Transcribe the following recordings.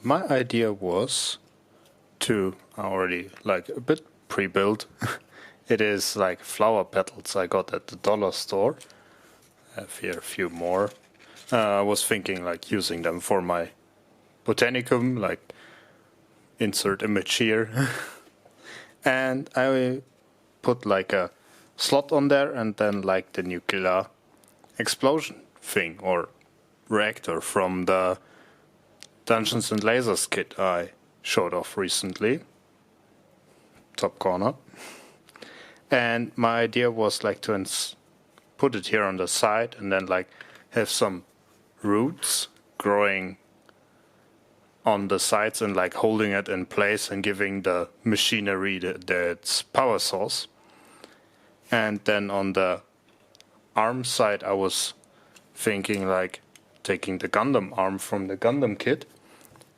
my idea was to already like a bit pre-built. It is like flower petals I got at the dollar store. I have here a few more. I was thinking like using them for my botanicum, like insert image here. And I put like a slot on there and then like the nuclear explosion thing or reactor from the Dungeons and Lasers kit I showed off recently. Top corner. And my idea was like to put it here on the side and then like have some roots growing on the sides and like holding it in place and giving the machinery its power source. And then on the arm side I was thinking like taking the Gundam arm from the Gundam kit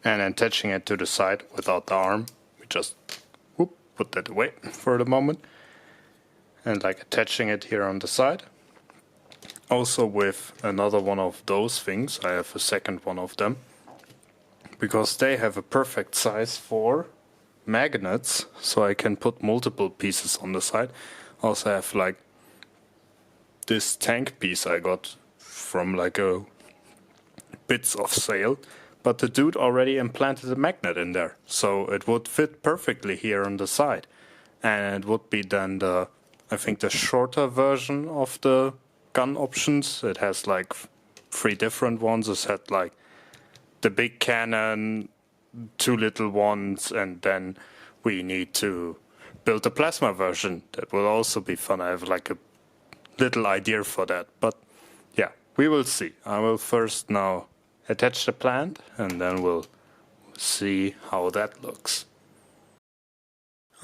and attaching it to the side without the arm. We just put that away for the moment. And like attaching it here on the side. Also with another one of those things, I have a second one of them. Because they have a perfect size for magnets, so I can put multiple pieces on the side. Also have like this tank piece I got from like a bits of sale, but the dude already implanted a magnet in there, so it would fit perfectly here on the side. And it would be then the, I think the shorter version of the gun options. It has like 3 different ones. It had like the big cannon, 2 little ones, and then we need to build a plasma version. That will also be fun. I have like a little idea for that, but yeah, we will see. I will first now attach the plant and then we'll see how that looks.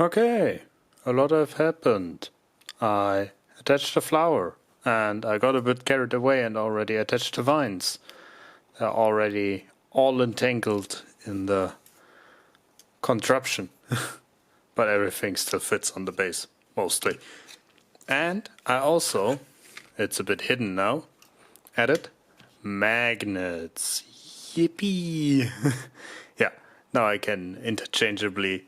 Okay, a lot have happened. I attached the flower and I got a bit carried away and already attached the vines. They're already all entangled in the contraption, but everything still fits on the base, mostly. And I also, it's a bit hidden now, added magnets. Yippee! Yeah, now I can interchangeably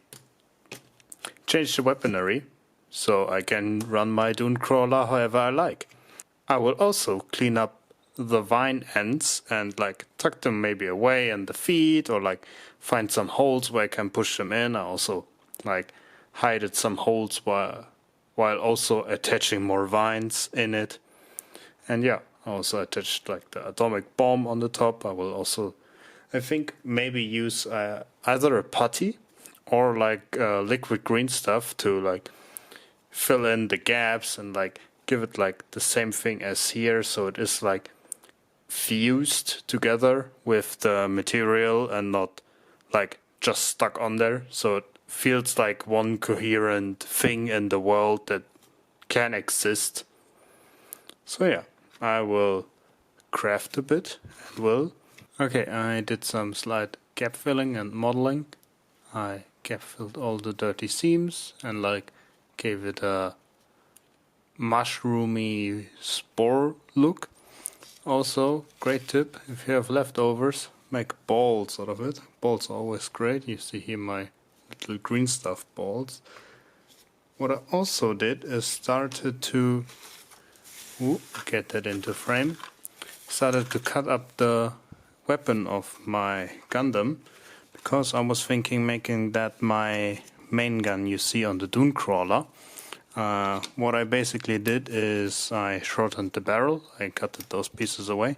change the weaponry, so I can run my Dunecrawler however I like. I will also clean up the vine ends and like tuck them maybe away in the feet or like find some holes where I can push them in. I also like hided some holes while also attaching more vines in it. And yeah, I also attached like the atomic bomb on the top. I will also, I think, maybe use either a putty or like liquid green stuff to like fill in the gaps and like give it like the same thing as here, so it is like fused together with the material and not like just stuck on there, so it feels like one coherent thing in the world that can exist. So yeah, I will craft a bit and will. Okay, I did some slight gap filling and modeling. I gap filled all the dirty seams and like gave it a mushroomy spore look. Also, great tip, if you have leftovers, make balls out of it. Balls are always great. You see here my little green stuff balls. What I also did is started to get that into frame. Started to cut up the weapon of my Gundam, because I was thinking making that my main gun you see on the Dunecrawler. What I basically did is I shortened the barrel, I cut those pieces away,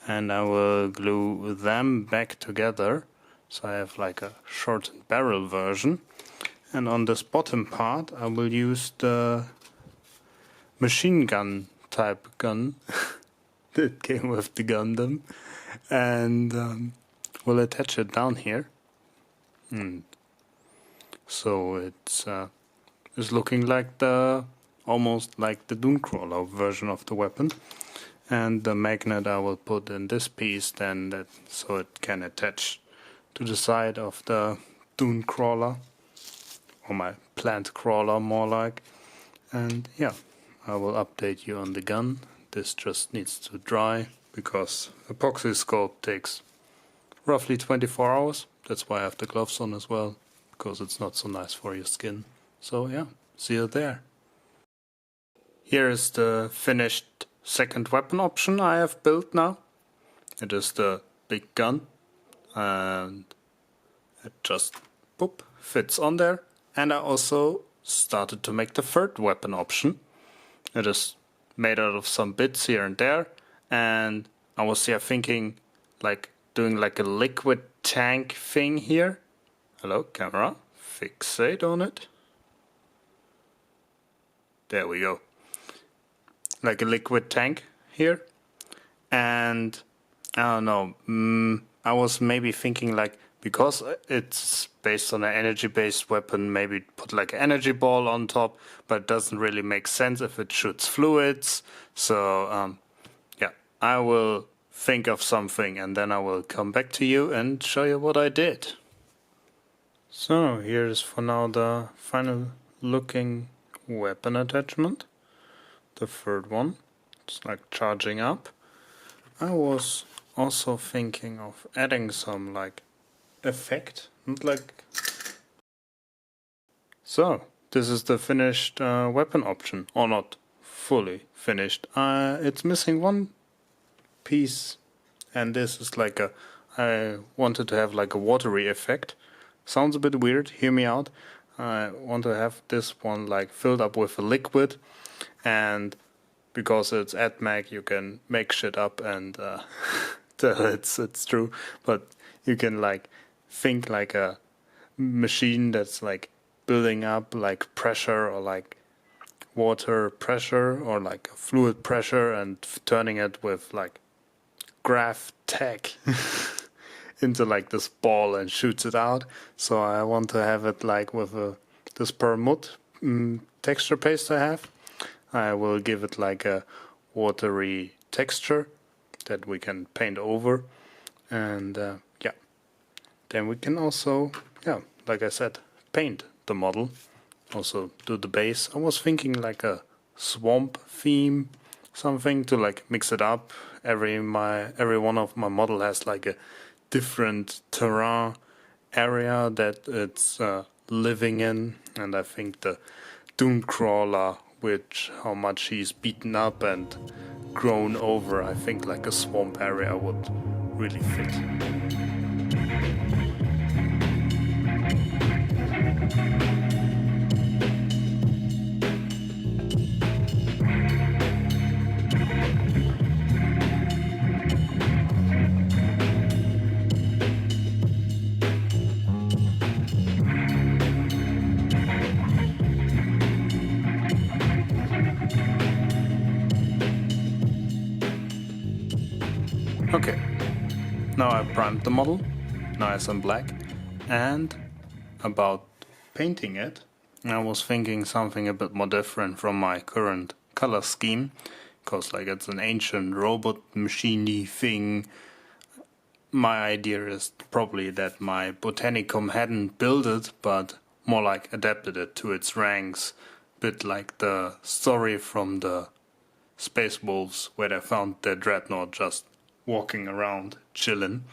and I will glue them back together, so I have like a shortened barrel version. And on this bottom part I will use the machine gun type gun that came with the Gundam, and we'll attach it down here. So it's looking like almost like the Dunecrawler version of the weapon. And the magnet I will put in this piece then, so it can attach to the side of the Dunecrawler, or my plant crawler more like. And yeah, I will update you on the gun. This just needs to dry because epoxy sculpt takes roughly 24 hours. That's why I have the gloves on as well, because it's not so nice for your skin. So yeah, see you there. Here is the finished second weapon option I have built now. It is the big gun, and it just boop, fits on there. And I also started to make the third weapon option. It is made out of some bits here and there, and I was thinking like doing like a liquid tank thing here. Hello, camera, fixate on it. There we go. Like a liquid tank here, and I don't know, I was maybe thinking like, because it's based on an energy-based weapon, maybe put like an energy ball on top, but it doesn't really make sense if it shoots fluids. So yeah, I will think of something and then I will come back to you and show you what I did. So here's for now the final looking weapon attachment. The third one, it's like charging up. I was also thinking of adding some like effect, not like... So this is the finished weapon option, or not fully finished. It's missing one piece, and this is like a... I wanted to have like a watery effect. Sounds a bit weird, hear me out. I want to have this one like filled up with a liquid, and because it's AdMag you can make shit up and it's true, but you can like think like a machine that's like building up like pressure or like water pressure or like fluid pressure and turning it with like graph tech into like this ball and shoots it out. So I want to have it like with this permut texture paste I have. I will give it like a watery texture that we can paint over, and yeah, then we can also, yeah, like I said, paint the model, also do the base. I was thinking like a swamp theme, something to like mix it up. Every one of my model has like a different terrain area that it's living in, and I think the Dunecrawler, which how much he's beaten up and grown over, I think like a swamp area would really fit. Okay, now I primed the model, nice and black, and about painting it, I was thinking something a bit more different from my current color scheme, because like it's an ancient robot machine-y thing. My idea is probably that my Botanicum hadn't built it, but more like adapted it to its ranks, bit like the story from the Space Wolves where they found their dreadnought just walking around chilling.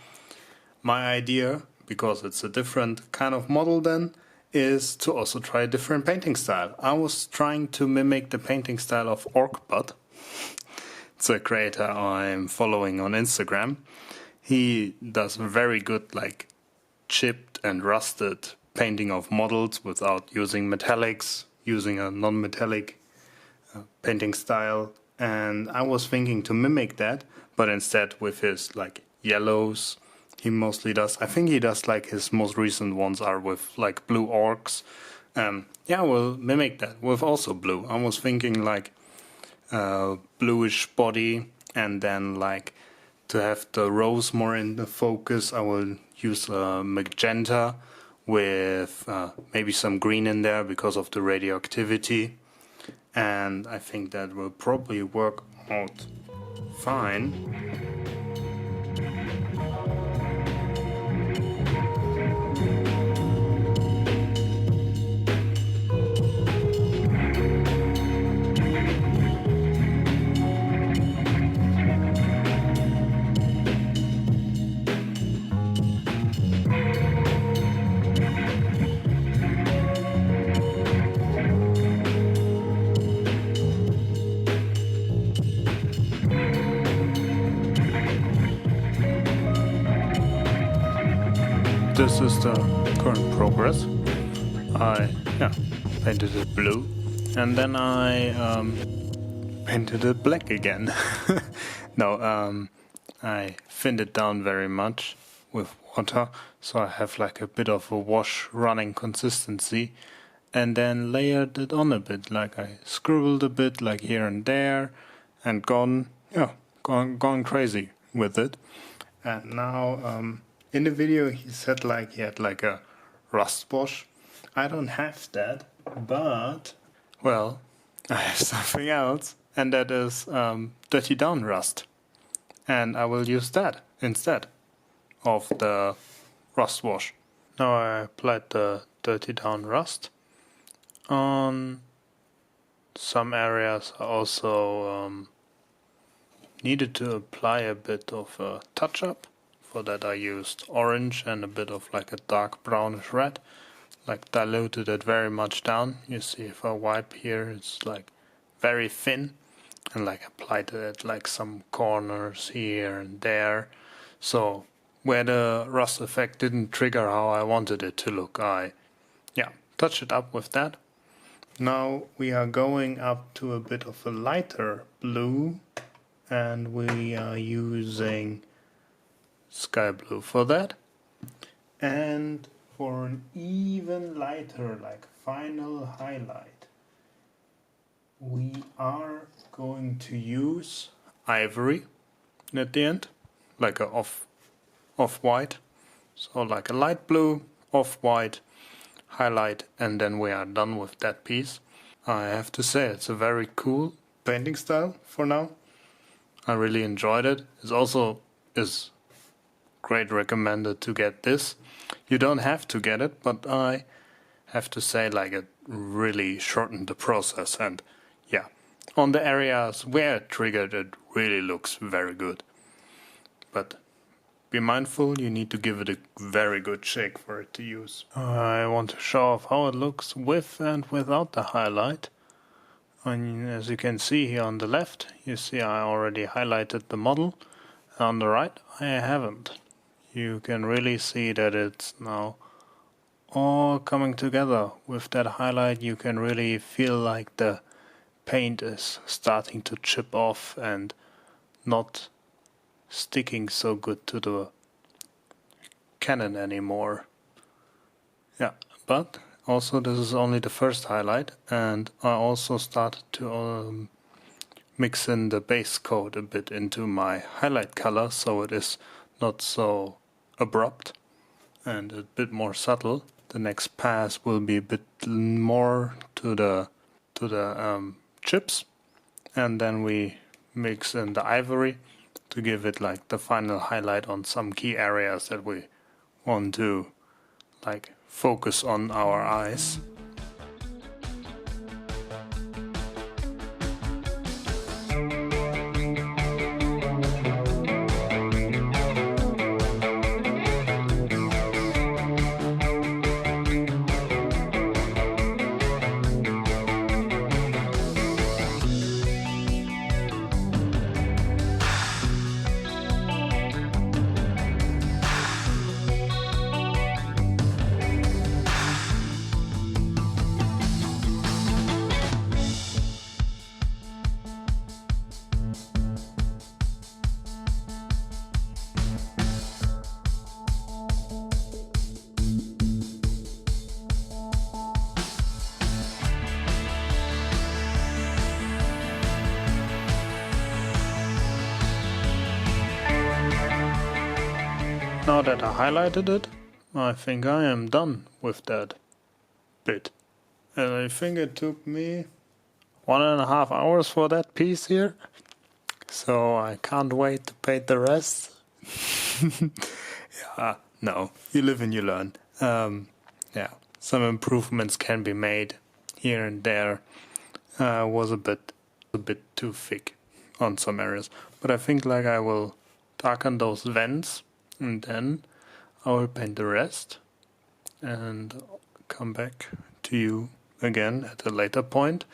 My idea, because it's a different kind of model then, is to also try a different painting style. I was trying to mimic the painting style of Orkbud. It's a creator I'm following on Instagram. He does very good like chipped and rusted painting of models without using metallics, using a non-metallic painting style. And I was thinking to mimic that, but instead with his like yellows, he mostly does. I think he does like his most recent ones are with like blue orcs. Yeah, we'll mimic that with also blue. I was thinking like bluish body, and then like to have the rose more in the focus, I will use magenta with maybe some green in there because of the radioactivity. And I think that will probably work out fine. this is the current progress. I painted it blue, and then I painted it black again. No, I thinned it down very much with water, so I have like a bit of a wash running consistency, and then layered it on a bit, like I scribbled a bit like here and there, and gone crazy with it. And now in the video he said like he had like a rust wash. I don't have that, but well, I have something else, and that is dirty down rust, and I will use that instead of the rust wash. Now I applied the dirty down rust on some areas. I also needed to apply a bit of a touch up. For that I used orange and a bit of like a dark brownish red, like diluted it very much down. You see if I wipe here it's like very thin, and like applied it at like some corners here and there, so where the rust effect didn't trigger how I wanted it to look, I touch it up with that. Now we are going up to a bit of a lighter blue, and we are using sky blue for that. And for an even lighter, like final highlight, we are going to use ivory at the end, like a off-white. So like a light blue, off-white, highlight, and then we are done with that piece. I have to say it's a very cool painting style for now. I really enjoyed it. It also is great recommended to get this. You don't have to get it, but I have to say like it really shortened the process, and on the areas where it triggered it really looks very good. But be mindful, you need to give it a very good shake for it to use. I want to show off how it looks with and without the highlight. And as you can see here on the left, you see I already highlighted the model. On the right, I haven't. You can really see that it's now all coming together. With that highlight, you can really feel like the paint is starting to chip off and not sticking so good to the cannon anymore. But also this is only the first highlight, and I also started to mix in the base coat a bit into my highlight color, so it is not so abrupt and a bit more subtle. The next pass will be a bit more to the chips, and then we mix in the ivory to give it like the final highlight on some key areas that we want to like focus on our eyes. Now that I highlighted it, I think I am done with that bit. And I think it took me 1.5 hours for that piece here. So I can't wait to paint the rest. No, you live and you learn. Some improvements can be made here and there. Was a bit too thick on some areas, but I think like I will darken those vents, and then I will paint the rest and come back to you again at a later point.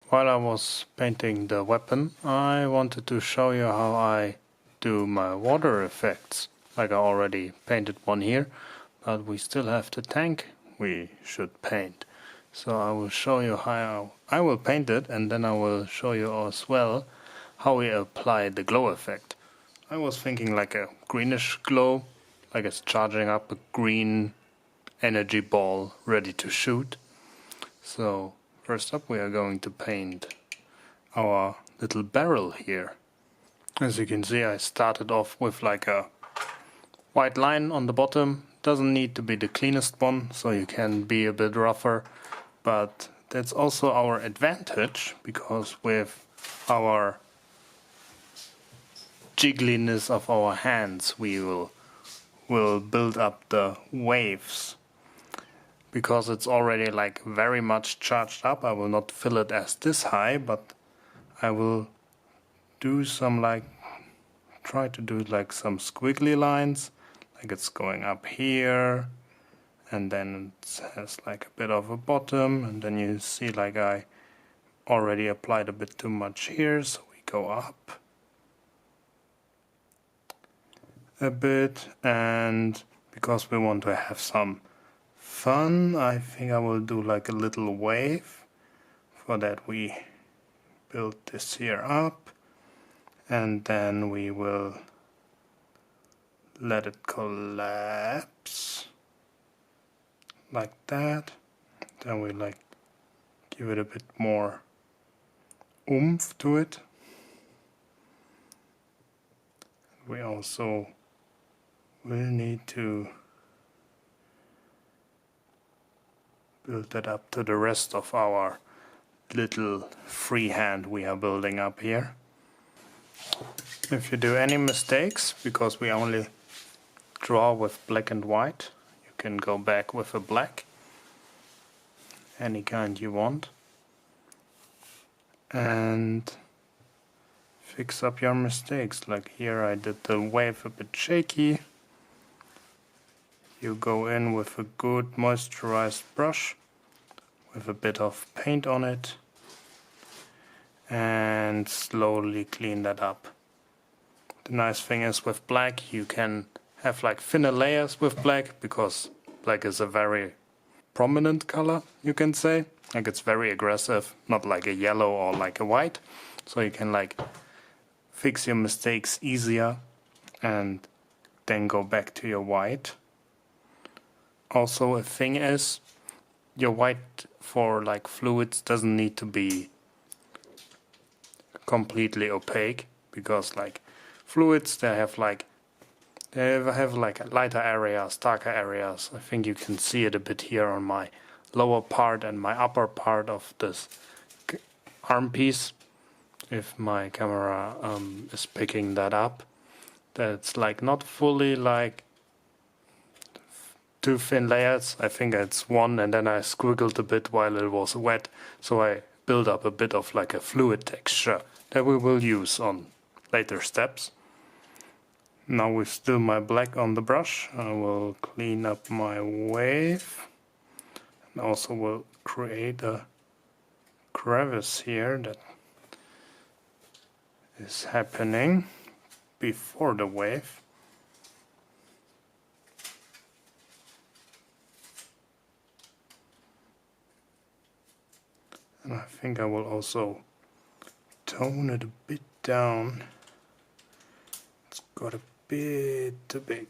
While I was painting the weapon, I wanted to show you how I do my water effects. Like I already painted one here, but we still have the tank we should paint. So I will show you how I will paint it, and then I will show you as well how we apply the glow effect. I was thinking like a greenish glow, like it's charging up a green energy ball ready to shoot. So first up we are going to paint our little barrel here. As you can see, I started off with like a white line on the bottom. Doesn't need to be the cleanest one, so you can be a bit rougher, but that's also our advantage, because with our jiggliness of our hands we will build up the waves. Because it's already like very much charged up, I will not fill it as this high, but I will do some try to do like some squiggly lines, like it's going up here, and then it has like a bit of a bottom, and then you see like I already applied a bit too much here, so we go up a bit, and because we want to have some fun, I think I will do like a little wave. For that we build this here up, and then we will let it collapse like that. Then we like give it a bit more oomph to it. We also will need to build that up to the rest of our little freehand we are building up here. If you do any mistakes, because we only draw with black and white, you can go back with a black, any kind you want, and fix up your mistakes. Like here I did the wave a bit shaky. You go in with a good moisturized brush with a bit of paint on it and slowly clean that up. The nice thing is with black you can have like thinner layers with black, because black is a very prominent color, you can say. Like it's very aggressive, not like a yellow or like a white. So you can like fix your mistakes easier and then go back to your white. Also a thing is, your white for like fluids doesn't need to be completely opaque, because like fluids they have like lighter areas, darker areas. I think you can see it a bit here on my lower part and my upper part of this arm piece, if my camera is picking that up. That's like not fully like two thin layers. I think it's one, and then I squiggled a bit while it was wet, so I build up a bit of like a fluid texture that we will use on later steps. Now with still my black on the brush, I will clean up my wave, and also will create a crevice here that is happening before the wave. And I think I will also tone it a bit down. It's got a bit too big.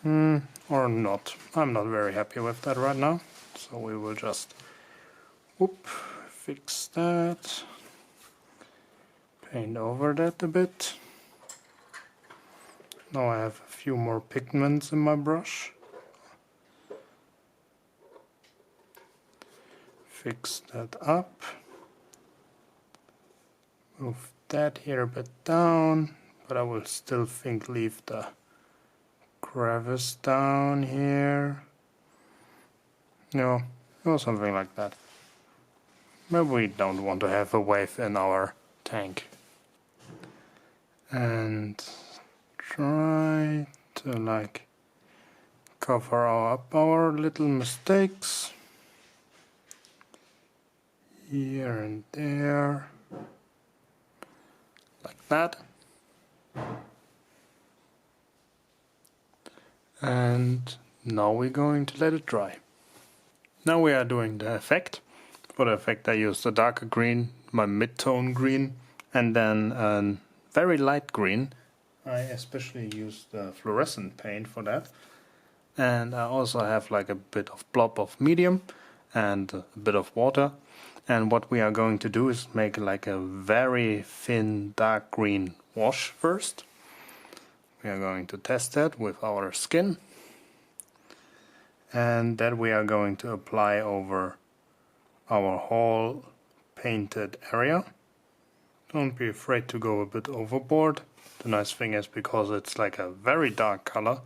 Or not. I'm not very happy with that right now. So we will just fix that. Paint over that a bit. Now I have a few more pigments in my brush. Fix that up. Move that here a bit down, but I will still think leave the crevice down here. No, or something like that. Maybe we don't want to have a wave in our tank. And try to like cover up our little mistakes here and there, like that. And now we're going to let it dry. Now we are doing the effect. For the effect I used a darker green, my mid-tone green, and then a very light green. I especially used fluorescent paint for that. And I also have like a bit of blob of medium and a bit of water. And what we are going to do is make like a very thin dark green wash first. We are going to test that with our skin. And that we are going to apply over our whole painted area. Don't be afraid to go a bit overboard. The nice thing is, because it's like a very dark color,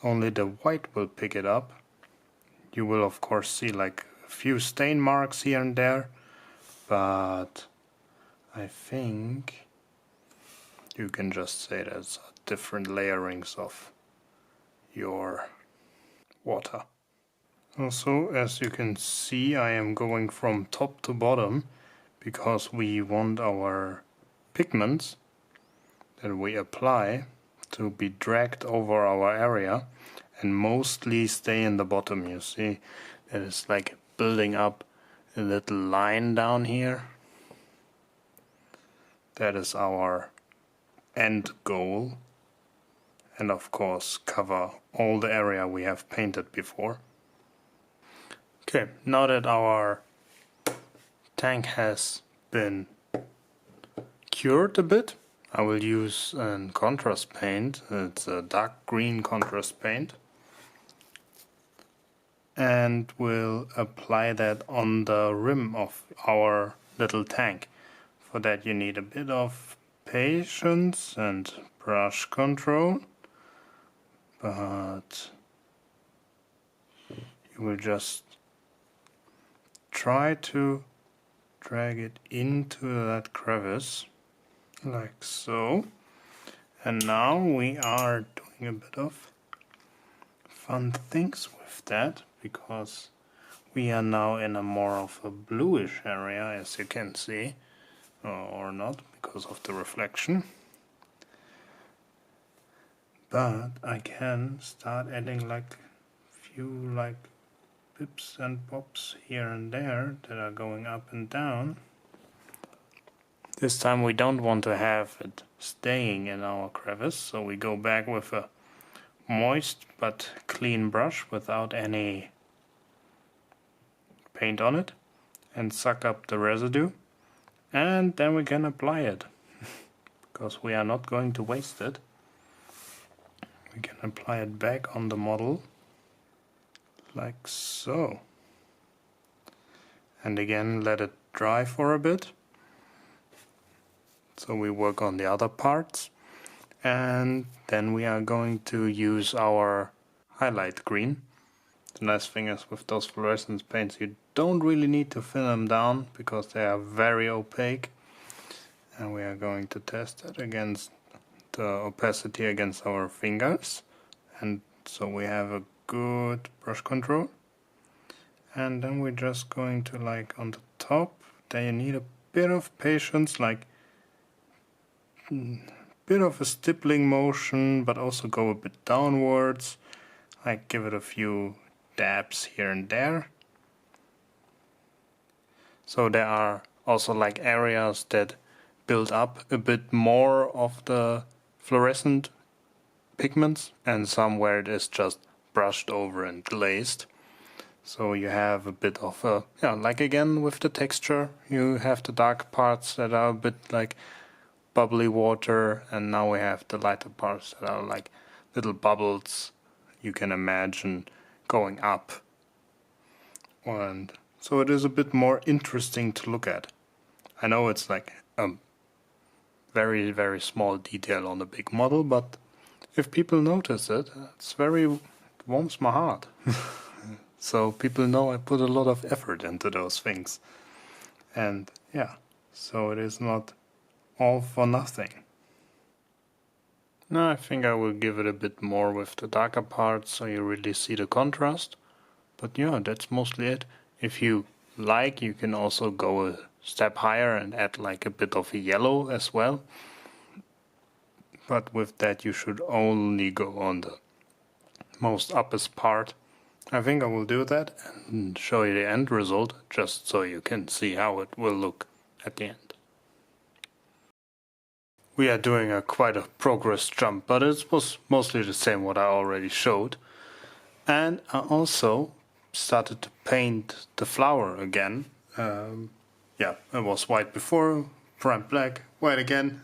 only the white will pick it up. You will of course see like a few stain marks here and there, but I think you can just say there's different layerings of your water. Also, as you can see, I am going from top to bottom because we want our pigments that we apply to be dragged over our area and mostly stay in the bottom. You see that it's like building up a little line down here. That is our end goal, and of course cover all the area we have painted before. Okay, now that our tank has been cured a bit, I will use a contrast paint. It's a dark green contrast paint, and we'll apply that on the rim of our little tank. For that you need a bit of patience and brush control, but you will just try to drag it into that crevice, like so. And now we are doing a bit of fun things with that, because we are now in a more of a bluish area, as you can see, or not, because of the reflection. But I can start adding like few like bips and bops here and there that are going up and down. This time we don't want to have it staying in our crevice, so we go back with a moist but clean brush without any paint on it and suck up the residue, and then we can apply it because we are not going to waste it. We can apply it back on the model like so, and again let it dry for a bit. So we work on the other parts, and then we are going to use our highlight green. The nice thing is, with those fluorescent paints you don't really need to thin them down because they are very opaque, and we are going to test it against the opacity against our fingers, and so we have a good brush control. And then we're just going to, like on the top, then you need a bit of patience, like bit of a stippling motion, but also go a bit downwards, like give it a few dabs here and there. So there are also like areas that build up a bit more of the fluorescent pigments, and some where it is just brushed over and glazed. So you have a bit of a, yeah, like again with the texture, you have the dark parts that are a bit like bubbly water, and now we have the lighter parts that are like little bubbles you can imagine going up. And so it is a bit more interesting to look at. I know it's like a very, very small detail on the big model, but if people notice it, it warms my heart. So people know I put a lot of effort into those things. And yeah, so it is not all for nothing. Now I think I will give it a bit more with the darker parts so you really see the contrast. But yeah, that's mostly it. If you like, you can also go a step higher and add like a bit of a yellow as well. But with that you should only go on the most uppest part. I think I will do that and show you the end result, just so you can see how it will look at the end. We are doing quite a progress jump, but it was mostly the same what I already showed. And I also started to paint the flower again. Yeah, it was white before, prime black, white again,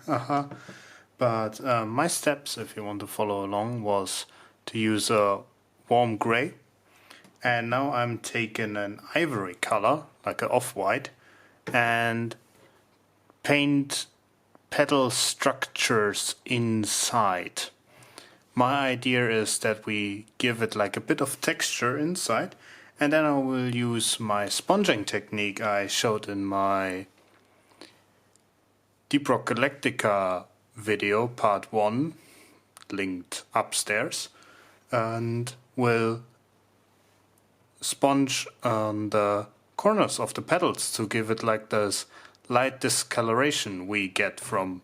But my steps, if you want to follow along, was to use a warm gray. And now I'm taking an ivory color, like an off-white, and paint petal structures inside. My idea is that we give it like a bit of texture inside, and then I will use my sponging technique I showed in my Deep Rock Galactica video, part 1, linked upstairs, and will sponge on the corners of the petals to give it like this light discoloration we get from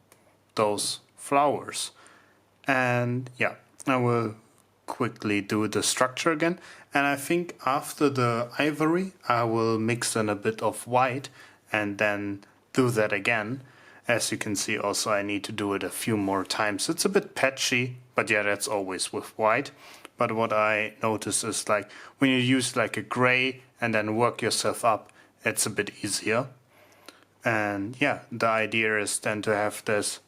those flowers. And yeah, I will quickly do the structure again, and I think after the ivory I will mix in a bit of white and then do that again. As you can see, also I need to do it a few more times. It's a bit patchy, but yeah, that's always with white. But what I notice is like when you use like a gray and then work yourself up, it's a bit easier. And yeah, the idea is then to have this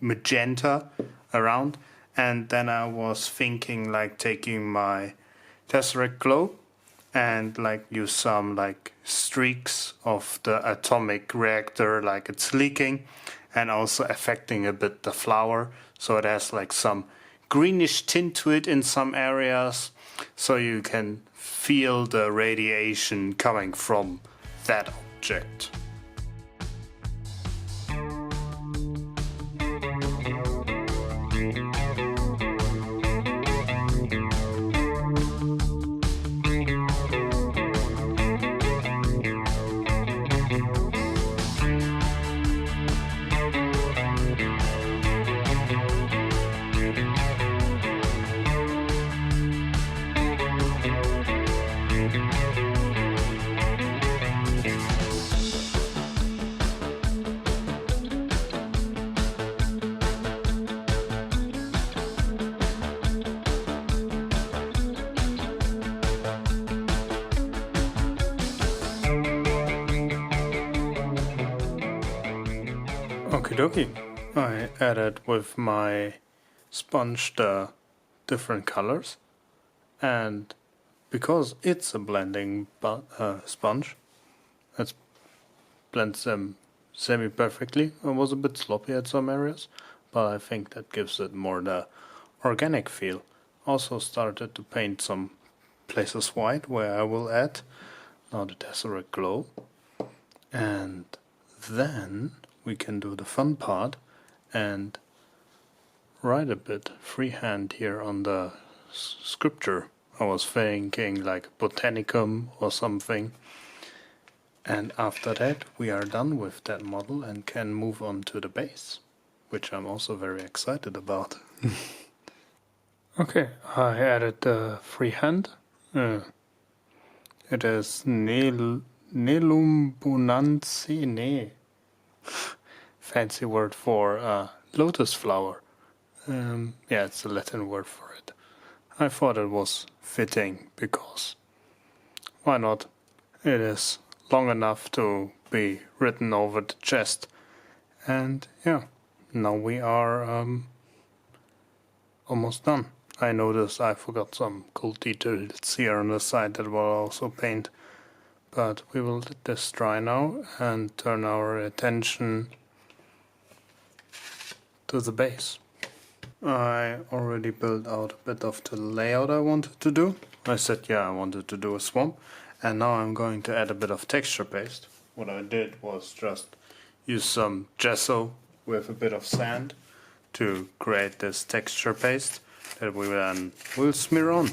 magenta around, and then I was thinking like taking my Tesseract Glow and like use some like streaks of the atomic reactor like it's leaking, and also affecting a bit the flower so it has like some greenish tint to it in some areas, so you can feel the radiation coming from that object. Okie dokie. I added with my sponge the different colors, and because it's a blending sponge, it blends them semi-perfectly. It was a bit sloppy at some areas, but I think that gives it more the organic feel. Also started to paint some places white where I will add now the Tesseract Glow, and then we can do the fun part and write a bit freehand here on the scripture. I was thinking like botanicum or something, and after that we are done with that model and can move on to the base, which I'm also very excited about. Okay, I added the freehand. It is Nelumbunancy. Fancy word for lotus flower. Yeah, it's a Latin word for it. I thought it was fitting because why not? It is long enough to be written over the chest. And yeah, now we are almost done. I noticed I forgot some cool details here on the side that will also paint. But we will let this dry now and turn our attention to the base. I already built out a bit of the layout I wanted to do. I said yeah, I wanted to do a swamp, and now I'm going to add a bit of texture paste. What I did was just use some gesso with a bit of sand to create this texture paste that we then will smear on.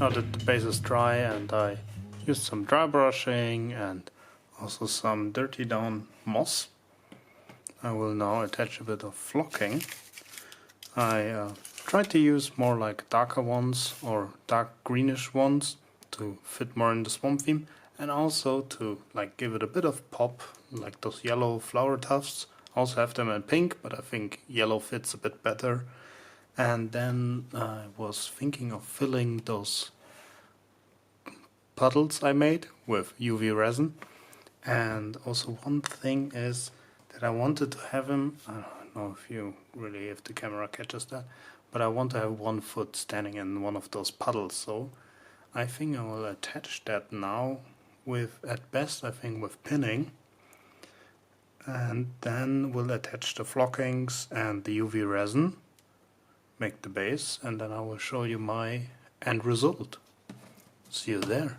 now that the base is dry, and I used some dry brushing and also some dirty down moss, I will now attach a bit of flocking. I tried to use more like darker ones or dark greenish ones to fit more in the swamp theme, and also to like give it a bit of pop, like those yellow flower tufts. I also have them in pink, but I think yellow fits a bit better. And then I was thinking of filling those puddles I made with UV resin. And also one thing is that I wanted to have him, I don't know if the camera catches that, but I want to have 1 foot standing in one of those puddles, so I think I will attach that now with, at best I think with pinning, and then we'll attach the flockings and the UV resin, make the base, and then I will show you my end result. See you there.